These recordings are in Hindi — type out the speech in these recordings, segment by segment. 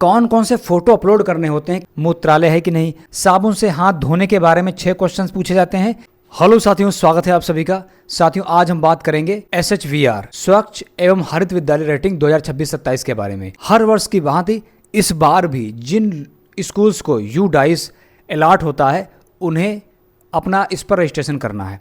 कौन कौन से फोटो अपलोड करने होते हैं, मूत्रालय है कि नहीं, साबुन से हाथ धोने के बारे में 6 क्वेश्चन पूछे जाते हैं। हेलो साथियों, स्वागत है आप सभी का। साथियों, आज हम बात करेंगे SHVR स्वच्छ एवं हरित विद्यालय रेटिंग 2026-27 के बारे में। हर वर्ष की भांति इस बार भी जिन स्कूल्स को UDICE अलॉट होता है उन्हें अपना इस पर रजिस्ट्रेशन करना है।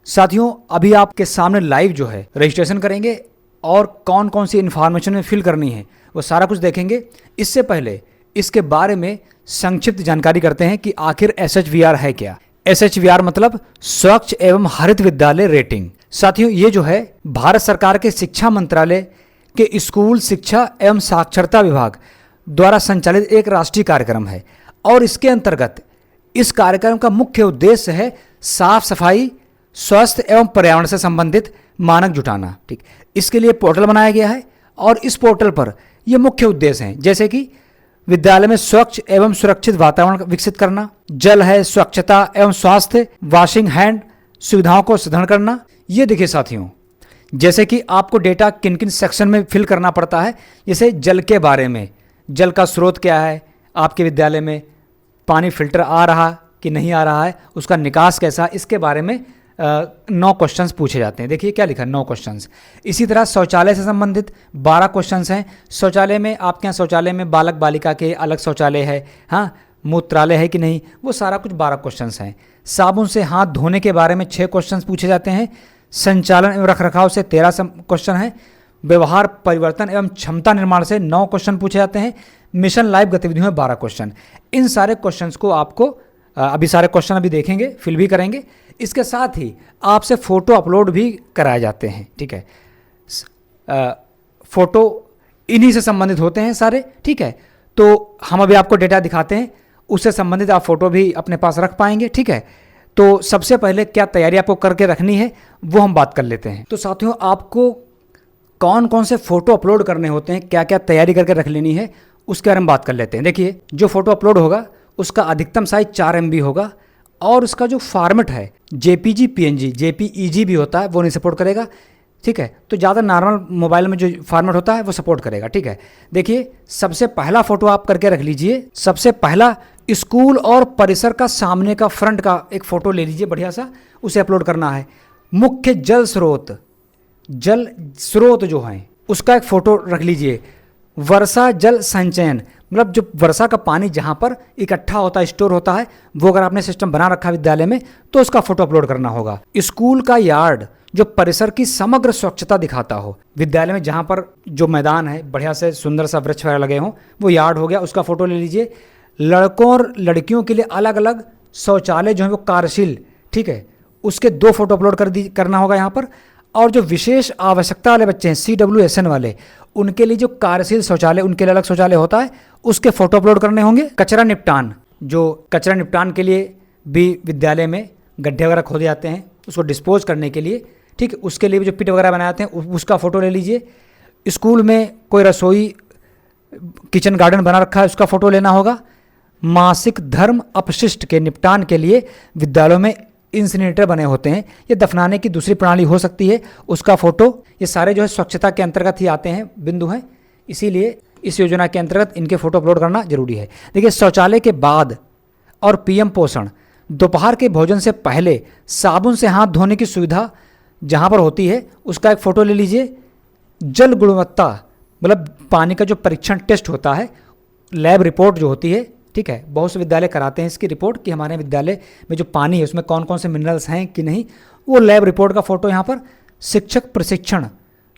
साथियों, अभी आपके सामने लाइव जो है रजिस्ट्रेशन करेंगे और कौन कौन सी इन्फॉर्मेशन में फिल करनी है वो सारा कुछ देखेंगे। इससे पहले इसके बारे में संक्षिप्त जानकारी करते हैं कि आखिर SHVR है क्या। SHVR मतलब स्वच्छ एवं हरित विद्यालय रेटिंग। साथियों, ये जो है भारत सरकार के शिक्षा मंत्रालय के स्कूल शिक्षा एवं साक्षरता विभाग द्वारा संचालित एक राष्ट्रीय कार्यक्रम है और इसके अंतर्गत इस कार्यक्रम का मुख्य उद्देश्य है साफ सफाई, स्वास्थ्य एवं पर्यावरण से संबंधित मानक जुटाना। ठीक, इसके लिए पोर्टल बनाया गया है और इस पोर्टल पर ये मुख्य उद्देश्य हैं, जैसे कि विद्यालय में स्वच्छ एवं सुरक्षित वातावरण विकसित करना, जल है, स्वच्छता एवं स्वास्थ्य, वॉशिंग हैंड सुविधाओं को सुदृढ़ करना। ये देखिए साथियों, जैसे कि आपको डेटा किन किन सेक्शन में फिल करना पड़ता है, जैसे जल के बारे में, जल का स्रोत क्या है, आपके विद्यालय में पानी फिल्टर आ रहा कि नहीं आ रहा है, उसका निकास कैसा, इसके बारे में 9 क्वेश्चंस पूछे जाते हैं। देखिए क्या लिखा है, 9 क्वेश्चंस। इसी तरह शौचालय से संबंधित 12 क्वेश्चंस हैं। शौचालय में आपके यहाँ शौचालय में बालक बालिका के अलग शौचालय है, हाँ, मूत्रालय है कि नहीं, वो सारा कुछ 12 क्वेश्चंस हैं। साबुन से हाथ धोने के बारे में 6 क्वेश्चंस पूछे जाते हैं। संचालन एवं रखरखाव से 13 क्वेश्चन हैं। व्यवहार परिवर्तन एवं क्षमता निर्माण से 9 क्वेश्चन पूछे जाते हैं। मिशन लाइफ गतिविधियों में 12 क्वेश्चन। इन सारे क्वेश्चंस को आपको अभी सारे क्वेश्चन अभी देखेंगे, फिल भी करेंगे। इसके साथ ही आपसे फ़ोटो अपलोड भी कराए जाते हैं। ठीक है, फ़ोटो इन्हीं से संबंधित होते हैं सारे। ठीक है, तो हम अभी आपको डेटा दिखाते हैं, उससे संबंधित आप फ़ोटो भी अपने पास रख पाएंगे। ठीक है, तो सबसे पहले क्या तैयारी आपको करके रखनी है वो हम बात कर लेते हैं। तो साथियों, आपको कौन कौन से फ़ोटो अपलोड करने होते हैं, क्या क्या तैयारी करके रख लेनी है, उसके बारे में बात कर लेते हैं। देखिए, जो फ़ोटो अपलोड होगा उसका अधिकतम साइज 4 MB होगा और उसका जो फॉर्मेट है JPG PNG JPEG भी होता है, वो नहीं सपोर्ट करेगा। ठीक है, तो ज़्यादा नॉर्मल मोबाइल में जो फॉर्मेट होता है वो सपोर्ट करेगा। ठीक है, देखिए, सबसे पहला फ़ोटो आप करके रख लीजिए। सबसे पहला स्कूल और परिसर का सामने का फ्रंट का एक फ़ोटो ले लीजिए बढ़िया सा, उसे अपलोड करना है। मुख्य जल स्रोत जो हैं उसका एक फ़ोटो रख लीजिए। वर्षा जल संचयन मतलब जो वर्षा का पानी जहाँ पर इकट्ठा होता है, स्टोर होता है, वो अगर आपने सिस्टम बना रखा है विद्यालय में तो उसका फोटो अपलोड करना होगा। स्कूल का यार्ड जो परिसर की समग्र स्वच्छता दिखाता हो, विद्यालय में जहाँ पर जो मैदान है बढ़िया से सुंदर सा वृक्ष वगैरह लगे हों, वो यार्ड हो गया, उसका फोटो ले लीजिए। लड़कों और लड़कियों के लिए अलग अलग शौचालय जो है वो कार्यशील, ठीक है, उसके 2 फोटो अपलोड करना होगा यहाँ पर। और जो विशेष आवश्यकता वाले बच्चे हैं CWSN वाले, उनके लिए जो कार्यशील शौचालय, उनके लिए अलग शौचालय होता है, उसके फोटो अपलोड करने होंगे। कचरा निपटान, जो कचरा निपटान के लिए भी विद्यालय में गड्ढे वगैरह खोदे जाते हैं उसको डिस्पोज करने के लिए, ठीक है, उसके लिए भी जो पिट वगैरह बनाए जाते हैं उसका फ़ोटो ले लीजिए। स्कूल में कोई रसोई किचन गार्डन बना रखा है, उसका फ़ोटो लेना होगा। मासिक धर्म अपशिष्ट के निपटान के लिए विद्यालयों में इंसिनेटर बने होते हैं, ये दफनाने की दूसरी प्रणाली हो सकती है, उसका फ़ोटो। ये सारे जो है स्वच्छता के अंतर्गत ही आते हैं बिंदु हैं, इसीलिए इस योजना के अंतर्गत इनके फ़ोटो अपलोड करना जरूरी है। देखिए, शौचालय के बाद और PM पोषण, दोपहर के भोजन से पहले साबुन से हाथ धोने की सुविधा जहाँ पर होती है उसका एक फ़ोटो ले लीजिए। जल गुणवत्ता मतलब पानी का जो परीक्षण टेस्ट होता है, लैब रिपोर्ट जो होती है, ठीक है, बहुत से विद्यालय कराते हैं इसकी रिपोर्ट कि हमारे विद्यालय में जो पानी है उसमें कौन कौन से मिनरल्स हैं कि नहीं, वो लैब रिपोर्ट का फ़ोटो यहाँ पर। शिक्षक प्रशिक्षण,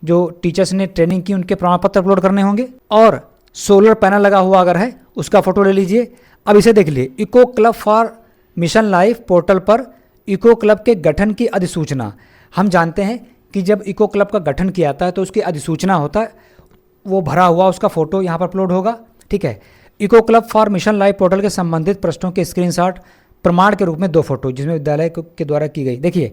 जो टीचर्स ने ट्रेनिंग की उनके प्रमाण पत्र अपलोड करने होंगे। और सोलर पैनल लगा हुआ अगर है उसका फ़ोटो ले लीजिए। अब इसे देख लिए, eco club for mission life portal पर इको क्लब के गठन की अधिसूचना। हम जानते हैं कि जब इको क्लब का गठन किया जाता है तो उसकी अधिसूचना होता है, वो भरा हुआ उसका फ़ोटो यहाँ पर अपलोड होगा। ठीक है, eco club for mission life portal के संबंधित प्रश्नों के स्क्रीनशॉट प्रमाण के रूप में 2 फोटो जिसमें विद्यालय के द्वारा की गई। देखिए,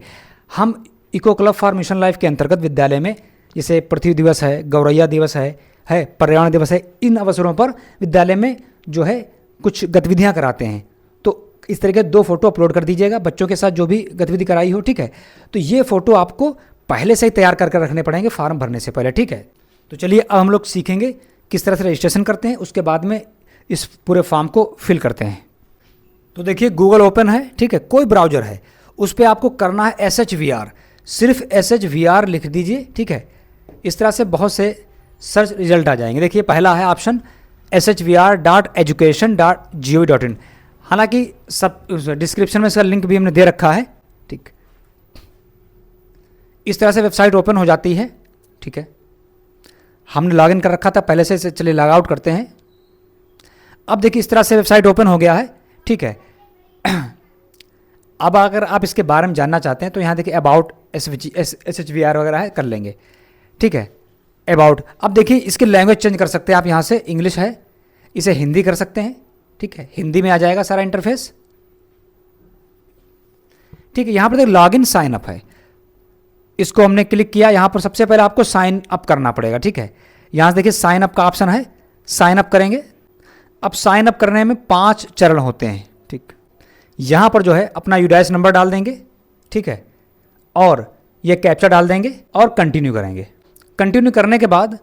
हम eco club for mission life के अंतर्गत विद्यालय में जैसे पृथ्वी दिवस है, गौरैया दिवस है, पर्यावरण दिवस है, इन अवसरों पर विद्यालय में जो है कुछ गतिविधियाँ कराते हैं, तो इस तरह के 2 फोटो अपलोड कर दीजिएगा बच्चों के साथ जो भी गतिविधि कराई हो। ठीक है, तो ये फ़ोटो आपको पहले से ही तैयार करके रखने पड़ेंगे फॉर्म भरने से पहले। ठीक है, तो चलिए अब हम लोग सीखेंगे किस तरह से रजिस्ट्रेशन करते हैं, उसके बाद में इस पूरे फॉर्म को फिल करते हैं। तो देखिए गूगल ओपन है, ठीक है, कोई ब्राउज़र है, उस पर आपको करना है SHVR, सिर्फ SHVR लिख दीजिए, ठीक है। इस तरह से बहुत से सर्च रिजल्ट आ जाएंगे। देखिए पहला है ऑप्शन shvr.education.gov.in, हालांकि सब डिस्क्रिप्शन में इसका लिंक भी हमने दे रखा है, ठीक। इस तरह से वेबसाइट ओपन हो जाती है, ठीक है। हमने लॉगिन कर रखा था पहले से, चलिए लॉग आउट करते हैं। अब देखिए इस तरह से वेबसाइट ओपन हो गया है, ठीक है। अब अगर आप इसके बारे में जानना चाहते हैं तो यहाँ देखिए अबाउट SHVR वगैरह है, कर लेंगे, ठीक है। अबाउट, अब देखिए इसकी लैंग्वेज चेंज कर सकते हैं आप, यहाँ से इंग्लिश है, इसे हिंदी कर सकते हैं, ठीक है, हिंदी में आ जाएगा सारा इंटरफेस, ठीक है। यहाँ पर देखिए लॉगिन साइन अप है, इसको हमने क्लिक किया। यहाँ पर सबसे पहले आपको साइन अप करना पड़ेगा, ठीक है। यहाँ से देखिए साइन अप का ऑप्शन है, साइन अप करेंगे। अब साइन अप करने में 5 चरण होते हैं, ठीक। यहाँ पर जो है अपना यूडाइस नंबर डाल देंगे, ठीक है, और ये कैप्चा डाल देंगे और कंटिन्यू करेंगे। कंटिन्यू करने के बाद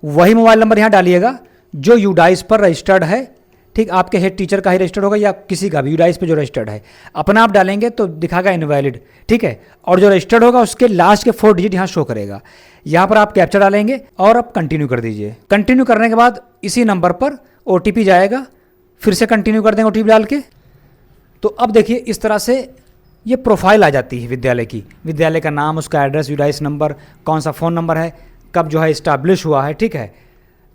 वही मोबाइल नंबर यहाँ डालिएगा जो यूडाइस पर रजिस्टर्ड है, ठीक। आपके हेड टीचर का ही रजिस्टर्ड होगा या किसी का भी यूडाइस पे जो रजिस्टर्ड है, अपना आप डालेंगे तो दिखागा इनवैलिड, ठीक है। और जो रजिस्टर्ड होगा उसके लास्ट के 4 डिजिट यहाँ शो करेगा। यहाँ पर आप कैप्चा डालेंगे और अब कंटिन्यू कर दीजिए। कंटिन्यू करने के बाद इसी नंबर पर OTP जाएगा, फिर से कंटिन्यू कर देंगे OTP डाल के। तो अब देखिए इस तरह से ये प्रोफाइल आ जाती है विद्यालय की, विद्यालय का नाम, उसका एड्रेस, यूडाइस नंबर, कौन सा फ़ोन नंबर है, कब जो है इस्टेब्लिश हुआ है, ठीक है।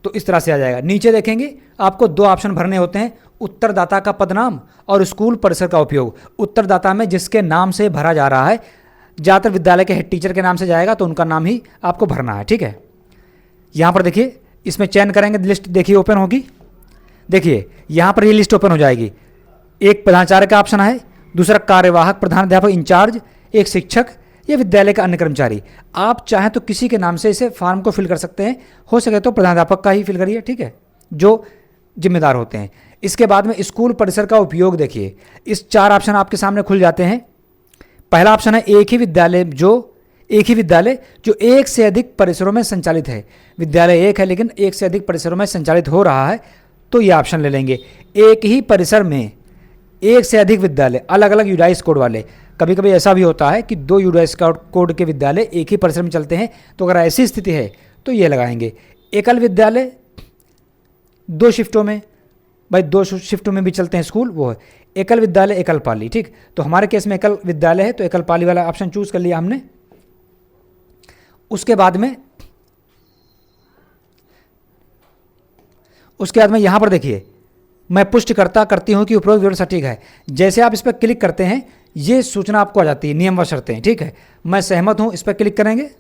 तो इस तरह से आ जाएगा। नीचे देखेंगे आपको 2 ऑप्शन भरने होते हैं, उत्तरदाता का पदनाम और स्कूल परिसर का उपयोग। उत्तरदाता में जिसके नाम से भरा जा रहा है, ज़्यादातर विद्यालय के हेड टीचर के नाम से जाएगा तो उनका नाम ही आपको भरना है, ठीक है। यहाँ पर देखिए इसमें चयन करेंगे, लिस्ट देखिए ओपन होगी। देखिए यहाँ पर ये लिस्ट ओपन हो जाएगी। एक प्रधानाचार्य का ऑप्शन है, दूसरा कार्यवाहक प्रधानाध्यापक इंचार्ज, एक शिक्षक या विद्यालय का अन्य कर्मचारी। आप चाहें तो किसी के नाम से इसे फॉर्म को फिल कर सकते हैं, हो सके तो प्रधानाध्यापक का ही फिल करिए, ठीक है, जो जिम्मेदार होते हैं। इसके बाद में स्कूल परिसर का उपयोग देखिए, इस 4 ऑप्शन आपके सामने खुल जाते हैं। पहला ऑप्शन है एक ही विद्यालय जो एक से अधिक परिसरों में संचालित है। विद्यालय एक है लेकिन एक से अधिक परिसरों में संचालित हो रहा है, तो ये ऑप्शन ले लेंगे। एक ही परिसर में एक से अधिक विद्यालय, अलग अलग यूडाइस कोड वाले। कभी कभी ऐसा भी होता है कि 2 यूडाइस कोड के विद्यालय एक ही परिसर में चलते हैं, तो अगर ऐसी स्थिति है तो ये लगाएंगे। एकल विद्यालय 2 शिफ्टों में, भाई 2 शिफ्टों में भी चलते हैं स्कूल, वो है एकल विद्यालय एकल पाली, ठीक। तो हमारे केस में एकल विद्यालय है तो एकल पाली वाला ऑप्शन चूज कर लिया हमने। उसके बाद में यहाँ पर देखिए मैं पुष्टि करती हूँ कि उपरोक्त विवरण सटीक है। जैसे आप इस पर क्लिक करते हैं ये सूचना आपको आ जाती है, नियम व शर्तें, ठीक है। मैं सहमत हूँ, इस पर क्लिक करेंगे।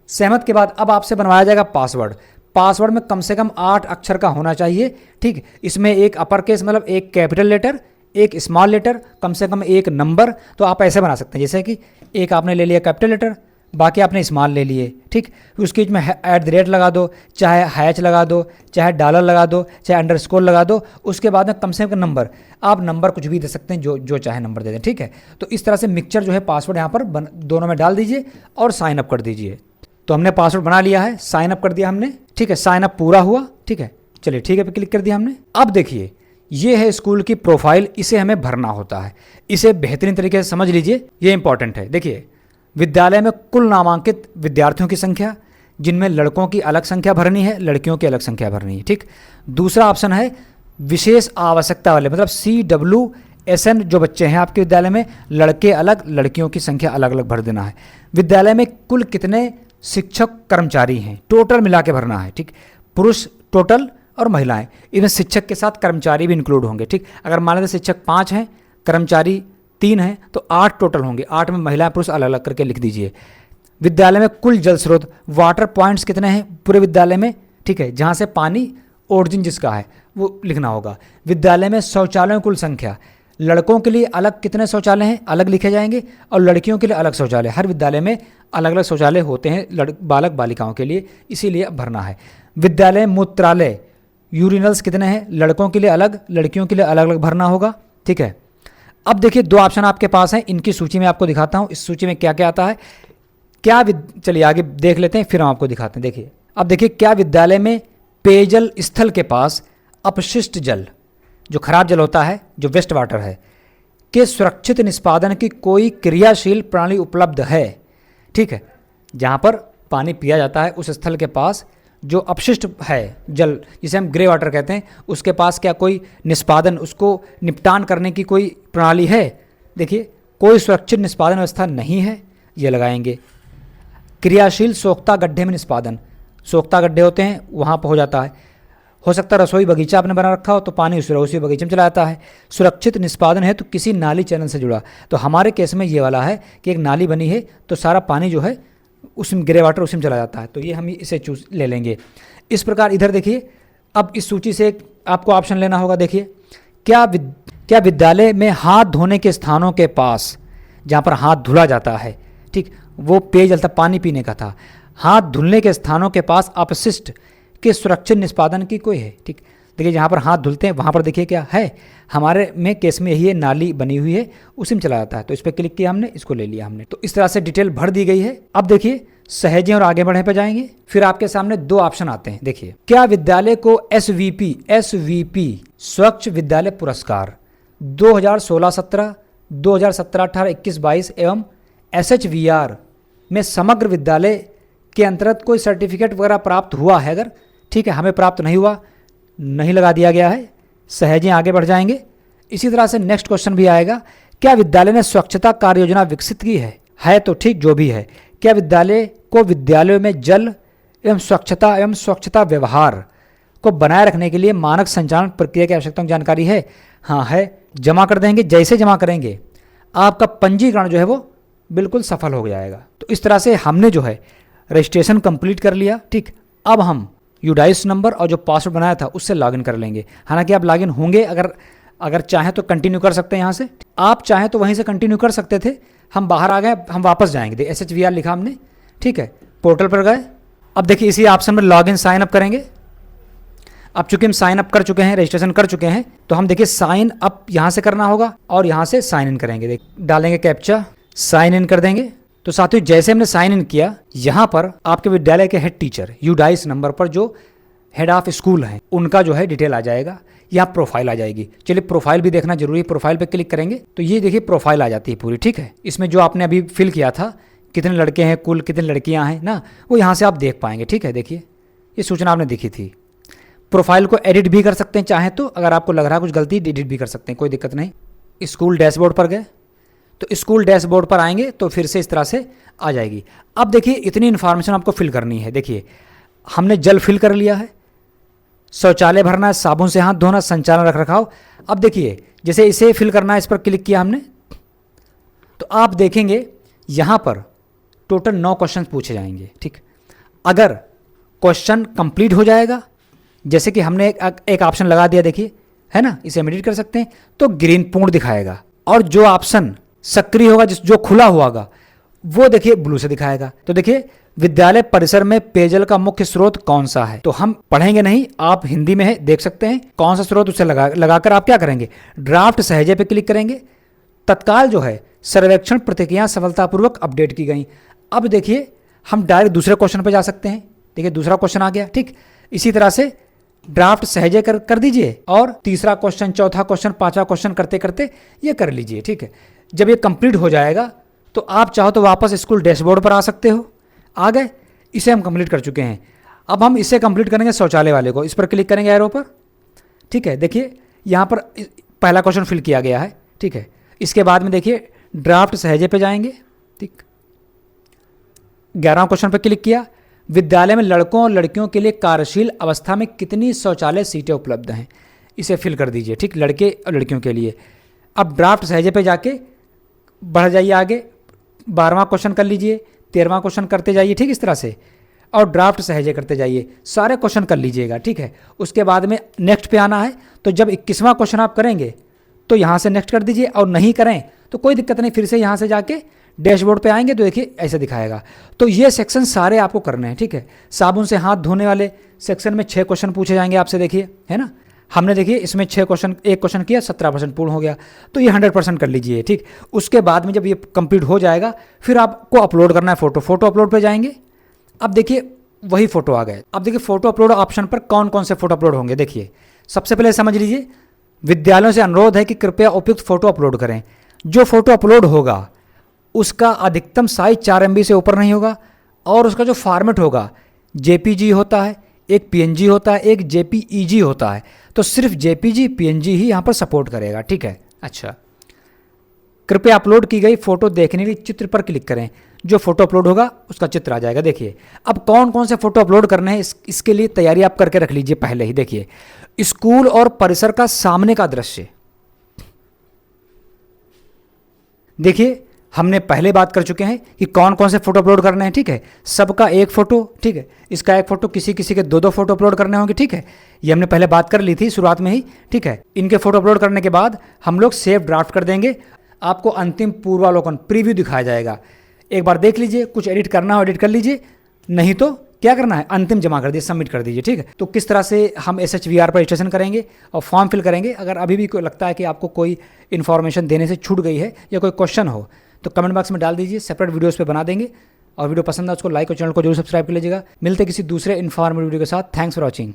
सहमत के बाद अब आपसे बनवाया जाएगा पासवर्ड। पासवर्ड में कम से कम 8 अक्षर का होना चाहिए, ठीक। इसमें एक अपर केस मतलब एक कैपिटल लेटर, एक स्मॉल लेटर, कम से कम एक नंबर। तो आप ऐसे बना सकते हैं जैसे कि एक आपने ले लिया कैपिटल लेटर, बाकी आपने स्मॉल ले लिए, ठीक। उसके बीच में @ लगा दो, चाहे हैच लगा दो, चाहे डॉलर लगा दो, चाहे अंडरस्कोर लगा दो। उसके बाद में कम से कम नंबर, आप नंबर कुछ भी दे सकते हैं, जो चाहे नंबर दे दें, ठीक है। तो इस तरह से मिक्सचर जो है पासवर्ड यहाँ पर दोनों में डाल दीजिए और साइन अप कर दीजिए। तो हमने पासवर्ड बना लिया है, साइन अप कर दिया हमने, ठीक है। साइन अप पूरा हुआ, ठीक है। चलिए ठीक है पे क्लिक कर दिया हमने। अब देखिए ये है स्कूल की प्रोफाइल, इसे हमें भरना होता है। इसे बेहतरीन तरीके से समझ लीजिए, ये इंपॉर्टेंट है। देखिए विद्यालय में कुल नामांकित विद्यार्थियों की संख्या, जिनमें लड़कों की अलग संख्या भरनी है, लड़कियों की अलग संख्या भरनी है, ठीक। दूसरा ऑप्शन है विशेष आवश्यकता वाले, मतलब CWSN जो बच्चे हैं आपके विद्यालय में, लड़के अलग लड़कियों की संख्या अलग अलग भर देना है। विद्यालय में कुल कितने शिक्षक कर्मचारी हैं टोटल मिला के भरना है, ठीक। पुरुष टोटल और महिलाएं, इनमें शिक्षक के साथ कर्मचारी भी इंक्लूड होंगे, ठीक। अगर मान लेते शिक्षक 5 हैं, कर्मचारी 3 हैं, तो 8 टोटल होंगे। 8 में महिला पुरुष अलग अलग करके लिख दीजिए। विद्यालय में कुल जल स्रोत, वाटर पॉइंट्स कितने हैं पूरे विद्यालय में, ठीक है, जहाँ से पानी ओरिजिन जिसका है वो लिखना होगा। विद्यालय में शौचालयों की कुल संख्या, लड़कों के लिए अलग कितने शौचालय हैं अलग लिखे जाएंगे और लड़कियों के लिए अलग शौचालय। हर विद्यालय में अलग अलग शौचालय होते हैं बालक बालिकाओं के लिए, इसीलिए भरना है। विद्यालय मूत्रालय यूरिनल्स कितने हैं, लड़कों के लिए अलग लड़कियों के लिए अलग अलग भरना होगा, ठीक है। अब देखिए 2 ऑप्शन आपके पास हैं, इनकी सूची में आपको दिखाता हूँ। इस सूची में क्या क्या आता है, चलिए आगे देख लेते हैं फिर हम आपको दिखाते हैं। देखिए अब देखिए क्या विद्यालय में पेयजल स्थल के पास अपशिष्ट जल, जो खराब जल होता है, जो वेस्ट वाटर है, के सुरक्षित निष्पादन की कोई क्रियाशील प्रणाली उपलब्ध है। ठीक है, जहाँ पर पानी पिया जाता है उस स्थल के पास जो अपशिष्ट है जल, जिसे हम ग्रे वाटर कहते हैं, उसके पास क्या कोई निष्पादन, उसको निपटान करने की कोई प्रणाली है? देखिए, कोई सुरक्षित निष्पादन व्यवस्था नहीं है, ये लगाएंगे। क्रियाशील सोख्ता गड्ढे में निष्पादन, सोख्ता गड्ढे होते हैं वहाँ पर हो जाता है। हो सकता है रसोई बगीचा आपने बना रखा हो तो पानी उस रसोई बगीचे में चला जाता है। सुरक्षित निष्पादन है तो किसी नाली चैनल से जुड़ा, तो हमारे केस में ये वाला है कि एक नाली बनी है तो सारा पानी जो है उसमें ग्रे वाटर उसी में चला जाता है, तो ये हम इसे चूज ले लेंगे। इस प्रकार इधर देखिए, अब इस सूची से आपको ऑप्शन लेना होगा। देखिए, क्या विद्यालय में हाथ धोने के स्थानों के पास, जहाँ पर हाथ धुला जाता है, ठीक, वो पेयजल था, पानी पीने का था, हाथ धुलने के स्थानों के पास अपशिष्ट के सुरक्षित निष्पादन की कोई है? ठीक, देखिए जहाँ पर हाथ धुलते हैं वहाँ पर देखिए क्या है, हमारे में केस में यही है, नाली बनी हुई है उसी में चला जाता है, तो इस पर क्लिक किया हमने, इसको ले लिया हमने। तो इस तरह से डिटेल भर दी गई है। अब देखिए सहेजें और आगे बढ़े पे जाएंगे, फिर आपके सामने दो ऑप्शन आते हैं। देखिए, क्या विद्यालय को एसवीपी स्वच्छ विद्यालय पुरस्कार 2016-17, 2017-18, 21-22 एवं SHVR में समग्र विद्यालय के अंतर्गत कोई सर्टिफिकेट वगैरह प्राप्त हुआ है? अगर ठीक है, हमें प्राप्त नहीं हुआ, नहीं लगा दिया गया है, सहेजें आगे बढ़ जाएंगे। इसी तरह से नेक्स्ट क्वेश्चन भी आएगा, क्या विद्यालय ने स्वच्छता कार्य योजना विकसित की है तो ठीक, जो भी है। क्या विद्यालय को विद्यालयों में जल एवं स्वच्छता व्यवहार को बनाए रखने के लिए मानक संचालन प्रक्रिया की आवश्यकता की जानकारी है? हाँ है, जमा कर देंगे। जैसे जमा करेंगे आपका पंजीकरण जो है वो बिल्कुल सफल हो जाएगा। तो इस तरह से हमने जो है रजिस्ट्रेशन कंप्लीट कर लिया। ठीक, अब हम यूडाइस नंबर और जो पासवर्ड बनाया था उससे लॉगिन कर लेंगे। हालांकि आप लॉगिन होंगे, अगर चाहें तो कंटिन्यू कर सकते हैं यहाँ से, आप चाहें तो वहीं से कंटिन्यू कर सकते थे। हम बाहर आ गए, हम वापस जाएंगे। SHVR लिखा हमने, ठीक है, पोर्टल पर गए। अब देखिए इसी ऑप्शन में लॉगिन साइन अप करेंगे। अब चूंकि हम साइन अप कर चुके हैं, रजिस्ट्रेशन कर चुके हैं, तो हम देखिए साइन अप यहाँ से करना होगा और यहाँ से साइन इन करेंगे। देख डालेंगे कैप्चा, साइन इन कर देंगे। तो साथियों जैसे हमने साइन इन किया, यहाँ पर आपके विद्यालय के हेड टीचर यूडाइस नंबर पर जो हेड ऑफ स्कूल हैं उनका जो है डिटेल आ जाएगा, यहाँ प्रोफाइल आ जाएगी। चलिए प्रोफाइल भी देखना जरूरी है, प्रोफाइल पे क्लिक करेंगे तो ये देखिए प्रोफाइल आ जाती है पूरी। ठीक है, इसमें जो आपने अभी फिल किया था, कितने लड़के हैं, कुल कितनी लड़कियाँ हैं ना, वो यहाँ से आप देख पाएंगे। ठीक है, देखिए ये सूचना आपने देखी थी। प्रोफाइल को एडिट भी कर सकते हैं चाहे तो, अगर आपको लग रहा है कुछ गलती, एडिट भी कर सकते हैं, कोई दिक्कत नहीं। स्कूल डैशबोर्ड पर गए तो स्कूल डैशबोर्ड पर आएंगे तो फिर से इस तरह से आ जाएगी। अब देखिए इतनी इन्फॉर्मेशन आपको फिल करनी है। देखिए हमने जल फिल कर लिया है, शौचालय भरना है, साबुन से हाथ धोना, संचालन रख रखाव। अब देखिए जैसे इसे फिल करना है, इस पर क्लिक किया हमने तो आप देखेंगे यहाँ पर टोटल 9 क्वेश्चन पूछे जाएंगे। ठीक, अगर क्वेश्चन कंप्लीट हो जाएगा, जैसे कि हमने एक ऑप्शन लगा दिया, देखिए है ना, इसे हम एडिट कर सकते हैं, तो ग्रीन पूर्ण दिखाएगा, और जो ऑप्शन सक्रिय होगा, जो खुला हुआ वो देखिए ब्लू से दिखाएगा। तो देखिए विद्यालय परिसर में पेयजल का मुख्य स्रोत कौन सा है, तो हम पढ़ेंगे नहीं, आप हिंदी में है देख सकते हैं कौन सा स्रोत, उसे लगाकर आप क्या करेंगे, ड्राफ्ट सहेजे पे क्लिक करेंगे। तत्काल जो है सर्वेक्षण प्रतिक्रिया सफलतापूर्वक अपडेट की गई। अब देखिए हम डायरेक्ट दूसरे क्वेश्चन पे जा सकते हैं। देखिए दूसरा क्वेश्चन आ गया। ठीक, इसी तरह से ड्राफ्ट सहेजे कर दीजिए, और तीसरा क्वेश्चन, चौथा क्वेश्चन, पांचवा क्वेश्चन करते करते ये कर लीजिए। ठीक है, जब ये कंप्लीट हो जाएगा तो आप चाहो तो वापस स्कूल डैशबोर्ड पर आ सकते हो। आ गए, इसे हम कंप्लीट कर चुके हैं। अब हम इसे कंप्लीट करेंगे शौचालय वाले को, इस पर क्लिक करेंगे एरो पर। ठीक है, देखिए यहाँ पर पहला क्वेश्चन फिल किया गया है। ठीक है, इसके बाद में देखिए ड्राफ्ट सहेजे पे जाएंगे। ठीक, 11वां क्वेश्चन पर क्लिक किया, विद्यालय में लड़कों और लड़कियों के लिए कार्यशील अवस्था में कितनी शौचालय सीटें उपलब्ध हैं, इसे फिल कर दीजिए। ठीक, लड़के और लड़कियों के लिए। अब ड्राफ्ट सहेजे पे जाके बढ़ जाइए आगे, 12वां क्वेश्चन कर लीजिए, 13वां क्वेश्चन करते जाइए। ठीक, इस तरह से, और ड्राफ्ट सहेजे करते जाइए, सारे क्वेश्चन कर लीजिएगा। ठीक है, उसके बाद में नेक्स्ट पे आना है, तो जब 21वां क्वेश्चन आप करेंगे तो यहाँ से नेक्स्ट कर दीजिए, और नहीं करें तो कोई दिक्कत नहीं, फिर से यहाँ से जाके डैशबोर्ड पे आएंगे तो देखिए ऐसे दिखाएगा। तो ये सेक्शन सारे आपको करने हैं। ठीक है, साबुन से हाथ धोने वाले सेक्शन में 6 क्वेश्चन पूछे जाएंगे आपसे, देखिए है ना। हमने देखिए इसमें 6 क्वेश्चन, एक क्वेश्चन किया, 17% पूर्ण हो गया, तो ये 100% कर लीजिए। ठीक, उसके बाद में जब ये कंप्लीट हो जाएगा फिर आपको अपलोड करना है फोटो अपलोड पे जाएंगे। अब देखिए वही फोटो आ गए। अब देखिए फोटो अपलोड ऑप्शन पर कौन कौन से फोटो अपलोड होंगे। देखिए सबसे पहले समझ लीजिए, विद्यालयों से अनुरोध है कि कृपया उपयुक्त फ़ोटो अपलोड करें। जो फ़ोटो अपलोड होगा उसका अधिकतम साइज 4 MB से ऊपर नहीं होगा और उसका जो फॉर्मेट होगा JPG होता है, एक PNG होता है, एक JPEG होता है। तो सिर्फ JPG PNG ही यहाँ पर सपोर्ट करेगा, ठीक है। अच्छा, कृपया अपलोड की गई फ़ोटो देखने के लिए चित्र पर क्लिक करें। जो फोटो अपलोड होगा उसका चित्र आ जाएगा। देखिए अब कौन कौन से फोटो अपलोड करने हैं, इसके लिए तैयारी आप करके रख लीजिए पहले ही। देखिए स्कूल और परिसर का सामने का दृश्य, देखिए हमने पहले बात कर चुके हैं कि कौन कौन से फोटो अपलोड करने हैं, ठीक है। सबका एक फोटो, ठीक है, इसका एक फोटो, किसी किसी के 2-2 फोटो अपलोड करने होंगे, ठीक है। ये हमने पहले बात कर ली थी शुरुआत में ही, ठीक है। इनके फोटो अपलोड करने के बाद हम लोग सेव ड्राफ्ट कर देंगे, आपको अंतिम पूर्वावलोकन प्रीव्यू दिखाया जाएगा। एक बार देख लीजिए, कुछ एडिट करना हो एडिट कर लीजिए, नहीं तो क्या करना है अंतिम जमा कर दीजिए, सबमिट कर दीजिए, ठीक है। तो किस तरह से हम SHVR पर रजिस्ट्रेशन करेंगे और फॉर्म फिल करेंगे, अगर अभी भी कोई लगता है कि आपको कोई इन्फॉर्मेशन देने से छूट गई है या कोई क्वेश्चन हो तो कमेंट बॉक्स में डाल दीजिए, सेपरेट वीडियोस पे बना देंगे। और वीडियो पसंद है उसको लाइक और चैनल को जरूर सब्सक्राइब कर लीजिएगा। मिलते किसी दूसरे इन्फॉर्मेटिव वीडियो के साथ। Thanks for watching.